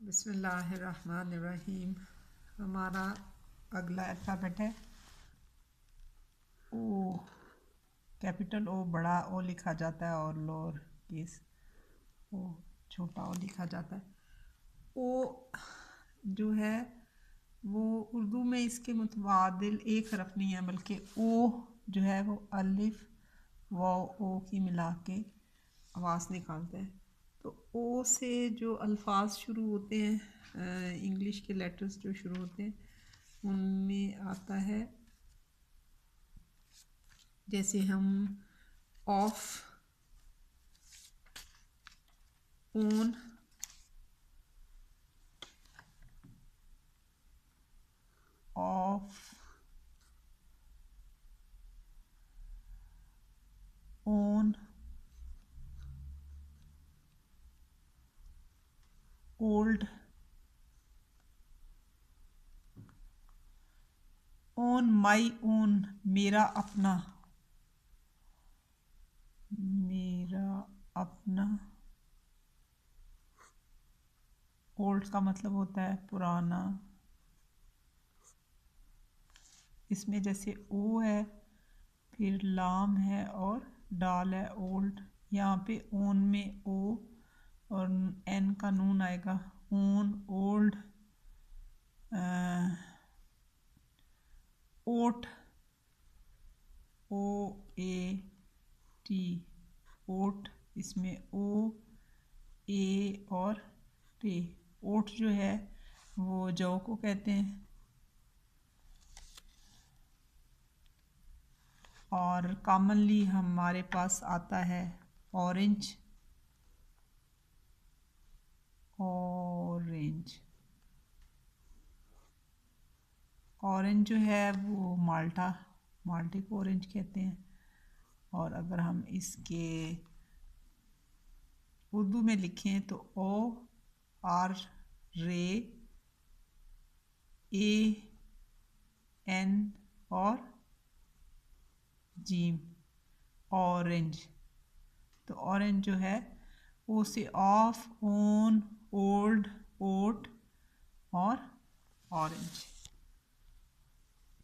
बिस्मिल्लाहिर्रहमानिर्रहीम। हमारा अगला अल्फ़ाबेट है ओ। कैपिटल ओ बड़ा ओ लिखा जाता है और लोअर केस ओ छोटा ओ लिखा जाता है। ओ जो है वो उर्दू में इसके मुतबादिल एक हरफ नहीं है, बल्कि ओ जो है वो अलिफ व ओ की मिला के आवाज़ निकालते हैं। तो ओ से जो अल्फाज शुरू होते हैं, इंग्लिश के लेटर्स जो शुरू होते हैं, उनमें आता है जैसे हम of, own, of, own, old, own my own मेरा अपना, मेरा अपना। ओल्ड का मतलब होता है पुराना। इसमें जैसे ओ है, फिर लाम है और डाल है, ओल्ड। यहाँ पे ओन में ओ और एन का नून आएगा, own, old. Oat, O A T, oat. इसमें ओ ए और टे। ओट जो है वो जौ को कहते हैं। और कॉमनली हमारे पास आता है ऑरेंज, ऑरेंज। ऑरेंज जो है वो माल्टा, माल्टे को ऑरेंज कहते हैं। और अगर हम इसके उर्दू में लिखें तो ओ आर रे ए एन और जीम, ऑरेंज। तो ऑरेंज जो है ओ से ऑफ, ओन, ओल्ड, ओट और ऑरेंज।